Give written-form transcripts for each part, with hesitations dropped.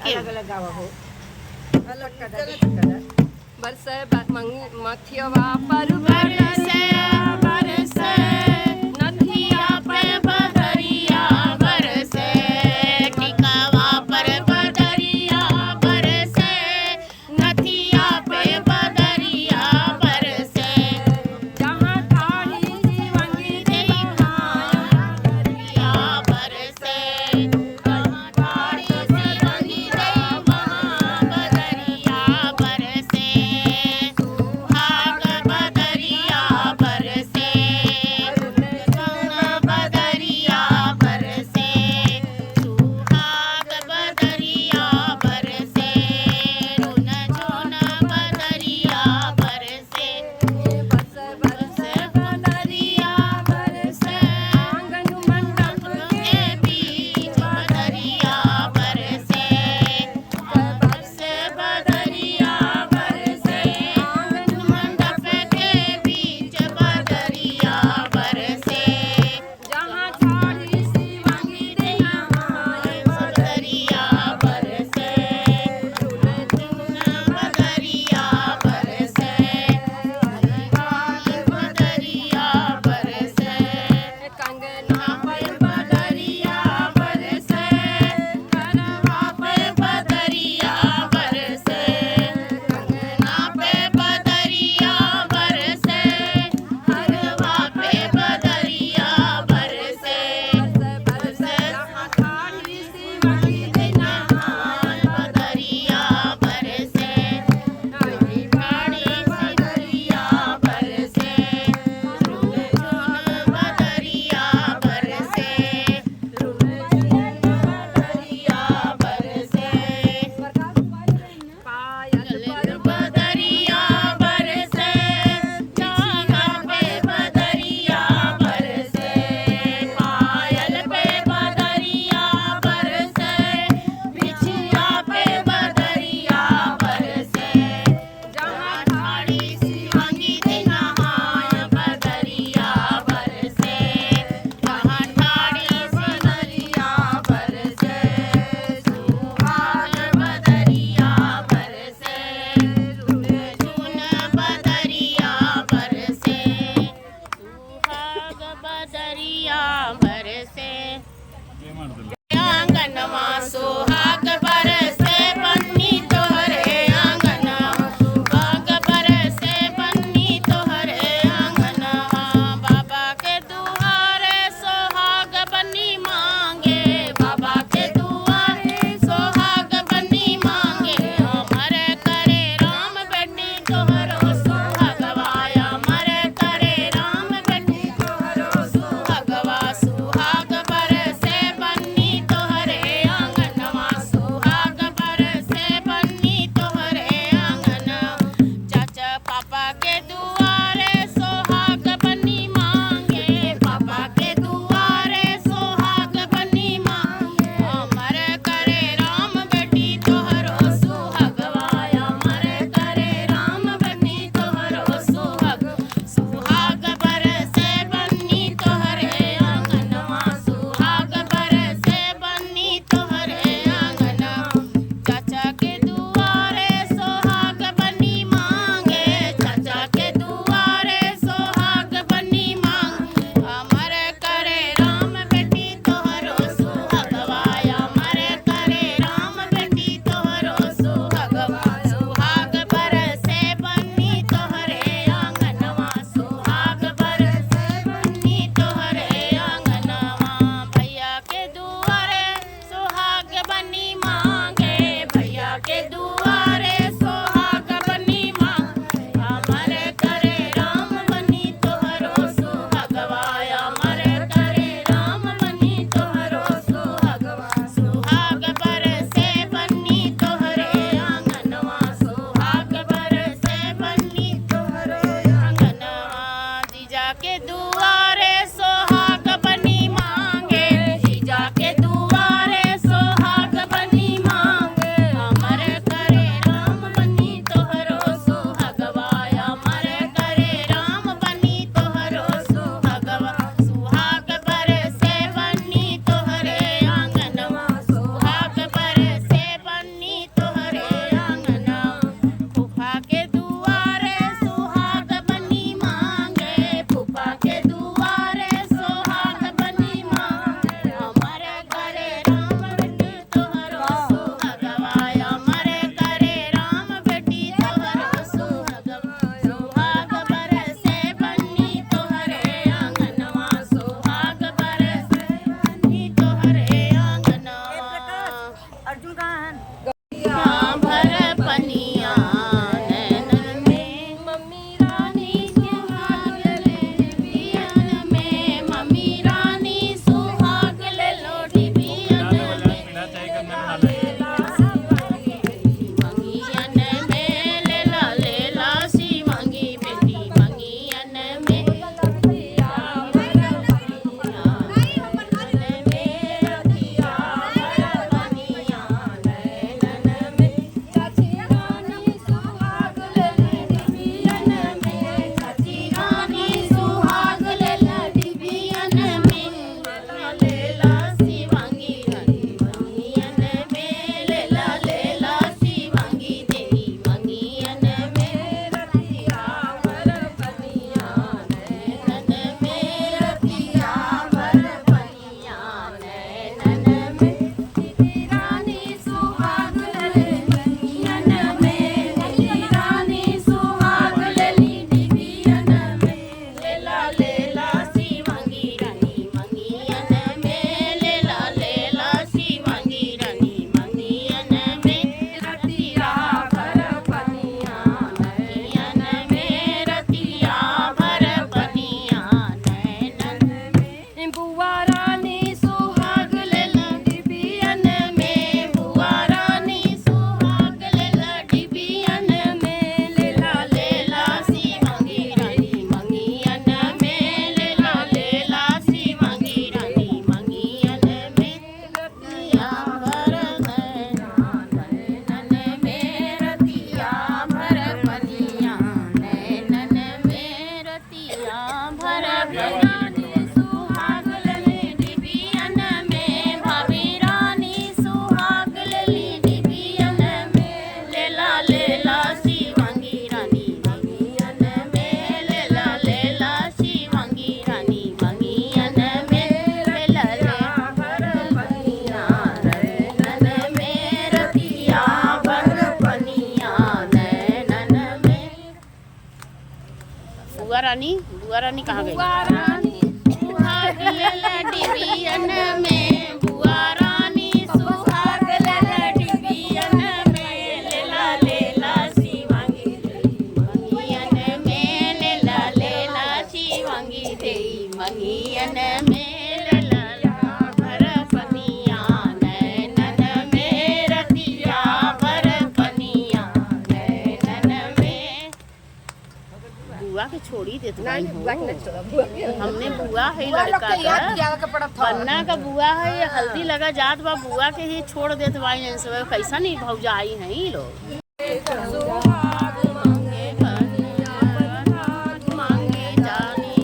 के अलग अलग गावा हो बरसे मथियवा पर बरसे बरसे नथिया पर बदरिया बरसे टिकावा पर बदरिया बरसे नथिया पे बदरिया बरसे जहाँ ठाड़ी शिवंगी देई महाबदरिया बरसे जहाँ ठाड़ी शिवंगी देई महाबदरिया बरसे सुहाग बदरिया बरसे बुआ रानी कहाँ गई? बुआ रानी सुहाग लेला डिबियन में, बुआ रानी सुहाग लेला डिबियन में, लेला लेला शिवांगी देई मंगियन में, लेला लेला शिवांगी देई मंगियन में, लेला भर पनिया नैनन में, रतिया भर पनिया नैनन में। बुआ के छोड़ी देत बाई हो। हमने बुआ है लड़का का पन्ना का बुआ है, ये हल्दी लगा जात बा बुआ के ही छोड़ देत बाई। सब कैसा नहीं भौजाई है ये लोग। सुहाग मांगे कन्या भाग मांगे जानी,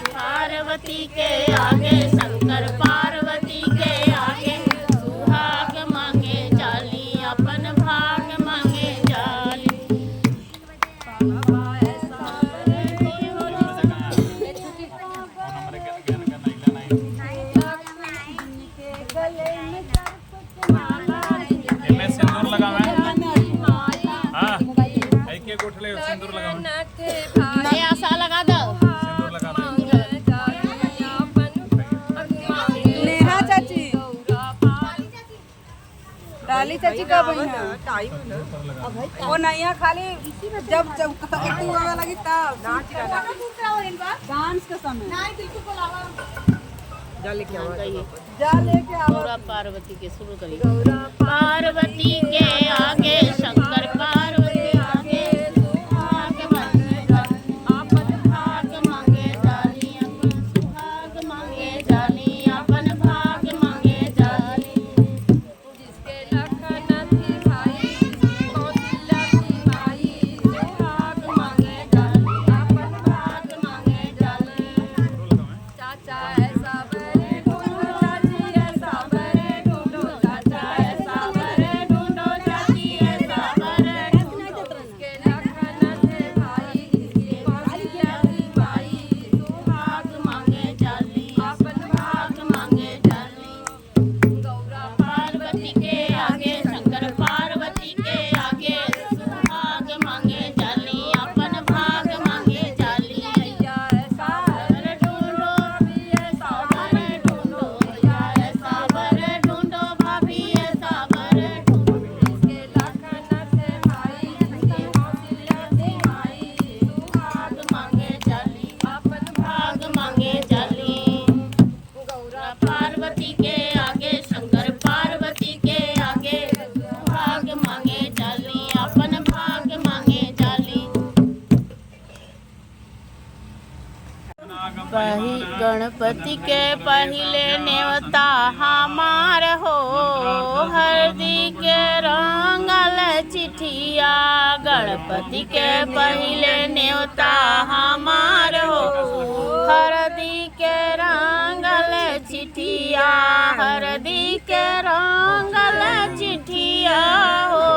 पार्वती के आगे शंकर पार्वती के आगे, सुहाग मांगे जाली अपन भाग मांगे जाली। सिंदूर लगा नया आशा लगा दो। नेहा चाची, डाली चाची का बहिना वो नैया खाली जब लगी तब डांस के समय जा लेके आओ। गौरा पार्वती के शुरू करिए। पार्वती के आगे शंकर पार्वती आगे, सुहाग मांगे जाली अपन भाग मांगे जाली, अपन सुहाग मांगे जाली अपन भाग मांगे जाली। जिसके लखन थी भाई, कौशल्या थी माई, सुहाग मांगे जाली अपन भाग मांगे जाली। चाचा ऐसा बरे ढूंढो, चाची ऐसा बरे ढूंढो, चाचा ऐसा बरे ढूंढो, चाची ऐसा बरे ढूंढो। जिसके लखन थे भाई, जिसकी कौशल्या थी माई, सुहाग मांगे जाली अपन भाग मांगे जाली। गौरा पार्वती के आगे शंकर पार्वती के आगे, सुहाग मांगे जाली अपन भाग मांगे जाली। भैया ऐसा बर ढूंढो, भाभी ऐसा बर ढूंढो, भैया ऐसा बर ढूंढो, भाभी ऐसा बर ढूंढो। जिसके लखन थे भाई, जिसकी कौशल्या थी माई, सुहाग मांगे जाली अपन भाग मांगे जाली। गौरा पार्वती के आगे शंकर पार्वती के आगे, सुहाग मांगे जाली अपन भाग मांगे जाली। गणपति के पहले नेवता हमार हो, हरदी के रंगल चिठिया। गणपति के पहले नेवता हमार हो, हरदी के रंगल चिठिया, हरदी के रंगल चिठिया हो।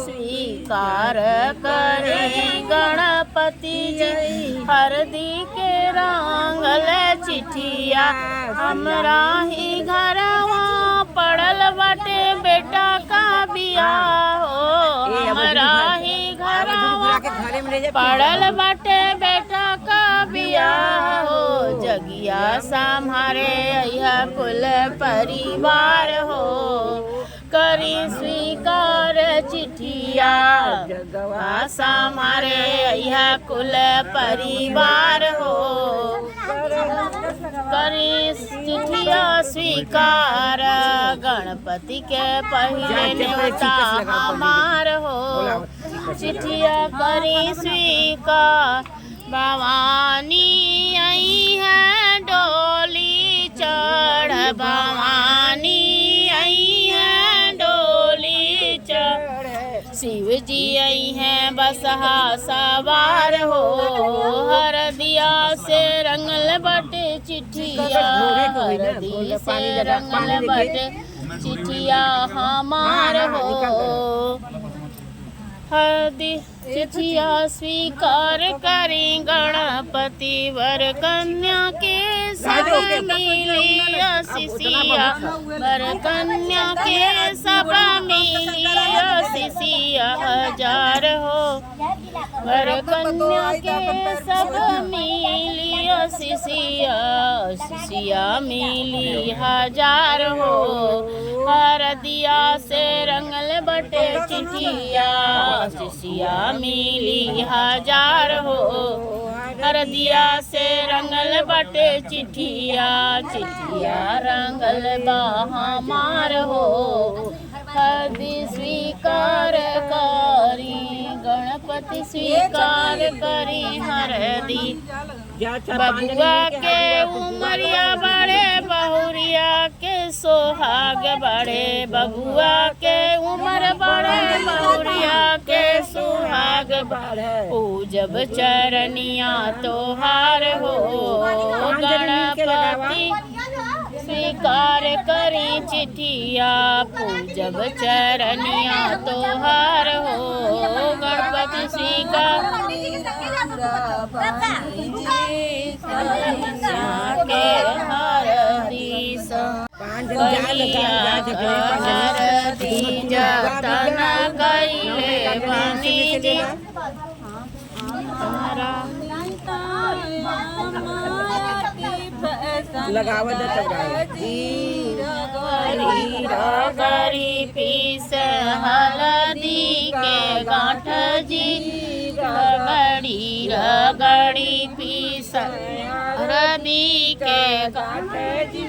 स्वीकार करे गणपति जी हरदी के रंगल चिठिया। हमरा ही घरवा पड़ल बाटे बेटा का बियाह हो, हमरा ही घरवा पड़ल बाटे बेटा का बियाह हो। जगिया संहारे अइहा कुल परिवार हो, करी स्वीकार चिठिया। जगवा संहारे अइहा कुल परिवार हो, करी चिठिया स्वीकार। गणपति के पहले नेवता हमार हो, चिठिया करी स्वीकार। भवानी आई है डोली चढ़, भवानी आई है डोली चढ़। शिव जी आई हैं बसहा सवार हो, हरदिया से रंगल बटे चिठिया, हरदी से रंगल बटे चिठिया हमार हो। हरदी चिठिया स्वीकार करी गणपति वर कन्या के सब मिली आशीषिया, वर कन्या के सब मिली आशीषिया। हजार हो वर कन्या के सब मिलियो शिशिया शिशिया मिली हजार हो हरदिया से रंगल बटे चिठिया शिशिया मिली हजार हो हरदिया से रंगल बटे चिठिया चिठिया रंगल बा हमार हो हरदी स्वीकार करी गणपति स्वीकार करी हरदी बबुआ के उमरिया बड़े बहुरिया के सोहाग बड़े बबुआ के उमर बड़े बहुरिया के सुहाग बड़े पूजब चरनिया तोहार हो गणपति स्वीकार करी चिठिया पूजब चरनिया तोहार हो गणपति स्वीकार के हरदी हरदी जतन गईले बनी जी लगावत गरी पीस हलदी के गांठ जी रगड़ी रगड़ी पीस हलदी के गांठ जी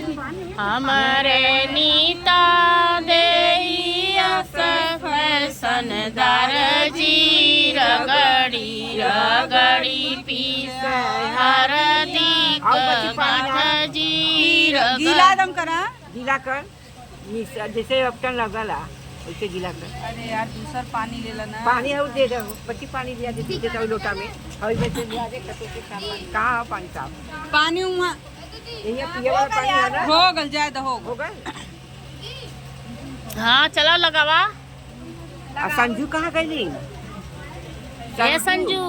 हमारे नीता देइया सनदार जी रगड़ी रगड़ी पीस हरदी गांठ जी गीला दम करा गीला कर जैसे अपटन लगला वैसे गीला कर। अरे यार दूसर पानी ले लेना पानी है दे दो बच्ची पानी दिया देते तो लोटा में और वैसे लिया दे कतो के साथ कहाँ पानी साफ पानी हुआ यही पिए वाला पानी है ना हो गल जाए तो हो होगा। हाँ चलो लगावा संजू कहाँ गई? संजू